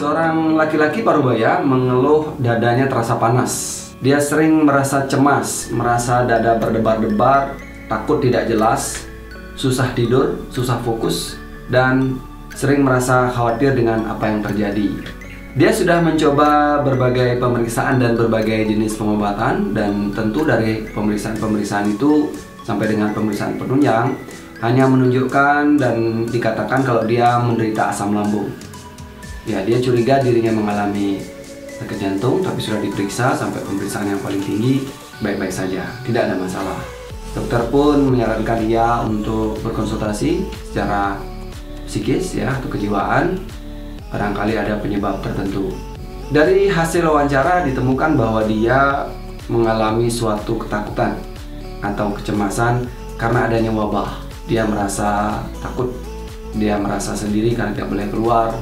Seorang laki-laki parubaya mengeluh dadanya terasa panas. Dia sering merasa cemas, merasa dada berdebar-debar, takut tidak jelas, susah tidur, susah fokus, dan sering merasa khawatir dengan apa yang terjadi. Dia sudah mencoba berbagai pemeriksaan dan berbagai jenis pengobatan, dan tentu dari pemeriksaan-pemeriksaan itu sampai dengan pemeriksaan penunjang hanya menunjukkan dan dikatakan kalau dia menderita asam lambung. Ya, dia curiga dirinya mengalami sakit jantung, tapi sudah diperiksa sampai pemeriksaan yang paling tinggi baik-baik saja, tidak ada masalah. Dokter pun menyarankan dia untuk berkonsultasi secara psikis ya atau kejiwaan, barangkali ada penyebab tertentu. Dari hasil wawancara ditemukan bahwa dia mengalami suatu ketakutan atau kecemasan karena adanya wabah. Dia merasa takut, dia merasa sendiri karena tidak boleh keluar.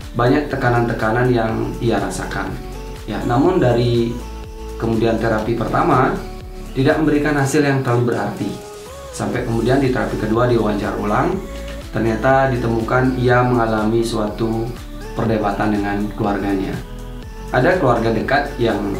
Banyak tekanan-tekanan yang ia rasakan. Ya, namun dari kemudian terapi pertama tidak memberikan hasil yang terlalu berarti. Sampai kemudian di terapi kedua diwawancara ulang, ternyata ditemukan ia mengalami suatu perdebatan dengan keluarganya. Ada keluarga dekat yang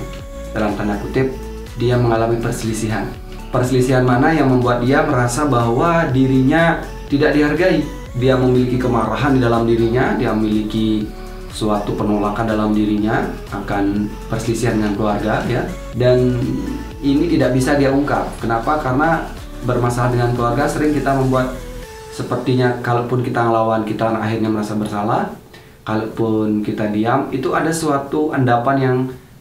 dalam tanda kutip dia mengalami perselisihan. Perselisihan mana yang membuat dia merasa bahwa dirinya tidak dihargai. Dia memiliki kemarahan di dalam dirinya, dia memiliki suatu penolakan dalam dirinya akan perselisihan dengan keluarga ya. Dan ini tidak bisa dia ungkap. Kenapa? Karena bermasalah dengan keluarga sering kita membuat sepertinya kalaupun kita ngelawan kita akhirnya merasa bersalah. Kalaupun kita diam, itu ada suatu endapan yang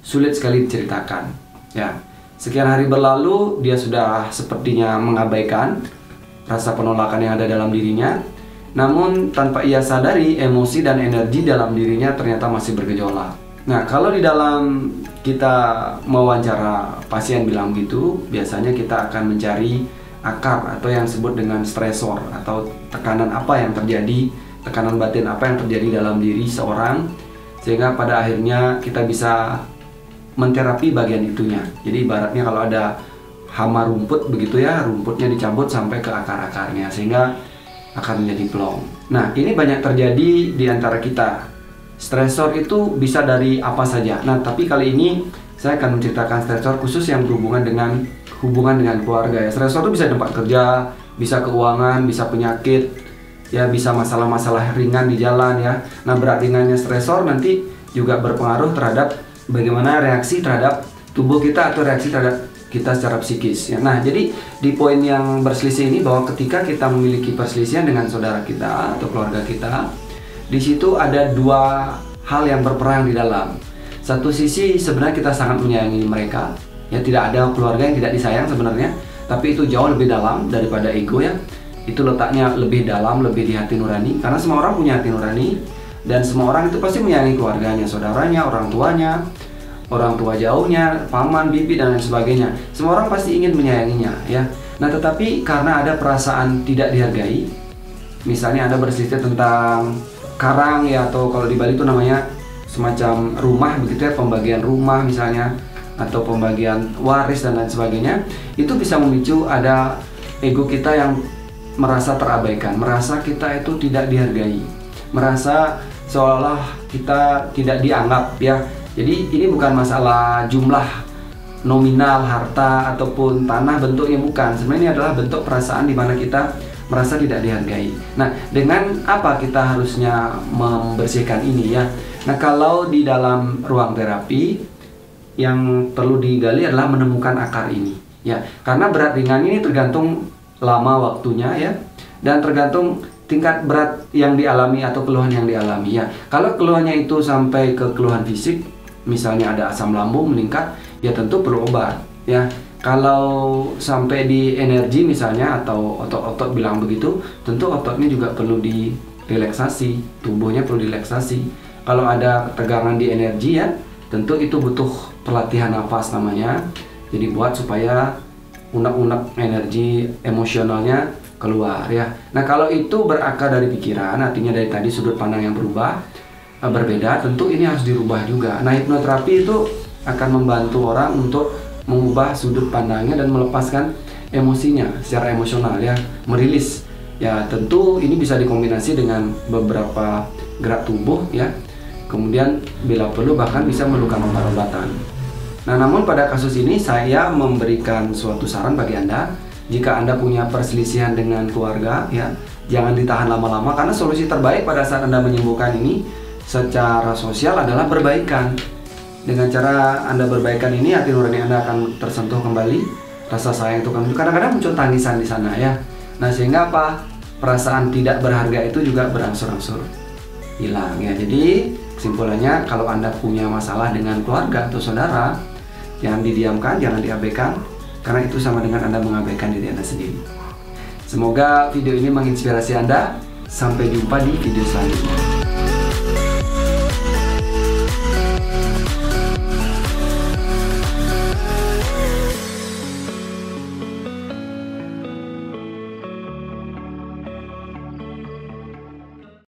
sulit sekali diceritakan. Ya, sekian hari berlalu dia sudah sepertinya mengabaikan rasa penolakan yang ada dalam dirinya. Namun tanpa ia sadari, emosi dan energi dalam dirinya ternyata masih bergejolak. Nah, kalau di dalam kita mewawancara pasien bilang gitu, biasanya kita akan mencari akar atau yang disebut dengan stresor atau tekanan apa yang terjadi, tekanan batin apa yang terjadi dalam diri seorang, sehingga pada akhirnya kita bisa menterapi bagian itunya. Jadi ibaratnya kalau ada hama rumput begitu ya, rumputnya dicabut sampai ke akar-akarnya sehingga akan menjadi plong. Nah, ini banyak terjadi di antara kita. Stresor itu bisa dari apa saja. Nah, tapi kali ini saya akan menceritakan stresor khusus yang berhubungan dengan hubungan dengan keluarga ya. Stresor itu bisa tempat kerja, bisa keuangan, bisa penyakit, ya bisa masalah-masalah ringan di jalan ya. Nah, berat ringannya stresor nanti juga berpengaruh terhadap bagaimana reaksi terhadap tubuh kita atau reaksi terhadap kita secara psikis ya. Nah, jadi di poin yang berselisih ini bahwa ketika kita memiliki perselisihan dengan saudara kita atau keluarga kita, di situ ada dua hal yang berperang di dalam. Satu sisi sebenarnya kita sangat menyayangi mereka, ya tidak ada keluarga yang tidak disayang sebenarnya, tapi itu jauh lebih dalam daripada ego ya. Itu letaknya lebih dalam, lebih di hati nurani, karena semua orang punya hati nurani dan semua orang itu pasti menyayangi keluarganya, saudaranya, orang tuanya, orang tua jauhnya, paman, bibi, dan lain sebagainya. Semua orang pasti ingin menyayanginya ya. Nah, tetapi karena ada perasaan tidak dihargai, misalnya Anda berselisih tentang karang ya, atau kalau di Bali itu namanya semacam rumah begitu ya, pembagian rumah misalnya, atau pembagian waris dan lain sebagainya, itu bisa memicu ada ego kita yang merasa terabaikan, merasa kita itu tidak dihargai, merasa seolah kita tidak dianggap ya. Jadi ini bukan masalah jumlah nominal harta ataupun tanah bentuknya, bukan. Sebenarnya ini adalah bentuk perasaan di mana kita merasa tidak dihargai. Nah, dengan apa kita harusnya membersihkan ini ya? Nah, kalau di dalam ruang terapi yang perlu digali adalah menemukan akar ini ya. Karena berat ringan ini tergantung lama waktunya ya, dan tergantung tingkat berat yang dialami atau keluhan yang dialami ya. Kalau keluhannya itu sampai ke keluhan fisik, misalnya ada asam lambung meningkat, ya tentu perlu obat ya. Kalau sampai di energi misalnya atau otot-otot bilang begitu, tentu ototnya juga perlu direlaksasi, tubuhnya perlu direlaksasi. Kalau ada tegangan di energi ya, tentu itu butuh pelatihan nafas namanya. Jadi buat supaya unek-unek energi emosionalnya keluar ya. Nah, kalau itu berakar dari pikiran, artinya dari tadi sudut pandang yang berubah, berbeda, tentu ini harus dirubah juga. Nah, hipnoterapi itu akan membantu orang untuk mengubah sudut pandangnya dan melepaskan emosinya secara emosional ya, merilis. Ya, tentu ini bisa dikombinasi dengan beberapa gerak tubuh ya. Kemudian bila perlu bahkan bisa memerlukan obat-obatan. Nah, namun pada kasus ini saya memberikan suatu saran bagi Anda. Jika Anda punya perselisihan dengan keluarga, ya, jangan ditahan lama-lama, karena solusi terbaik pada saat Anda menyembuhkan ini secara sosial adalah perbaikan. Dengan cara Anda berbaikan ini, hati nurani Anda akan tersentuh kembali, rasa sayang itu kan kadang-kadang muncul tangisan di sana, ya. Nah, sehingga apa? Perasaan tidak berharga itu juga berangsur-angsur hilang, ya. Jadi kesimpulannya, kalau Anda punya masalah dengan keluarga atau saudara, jangan didiamkan, jangan diabaikan, karena itu sama dengan Anda mengabaikan diri Anda sendiri. Semoga video ini menginspirasi Anda. Sampai jumpa di video selanjutnya.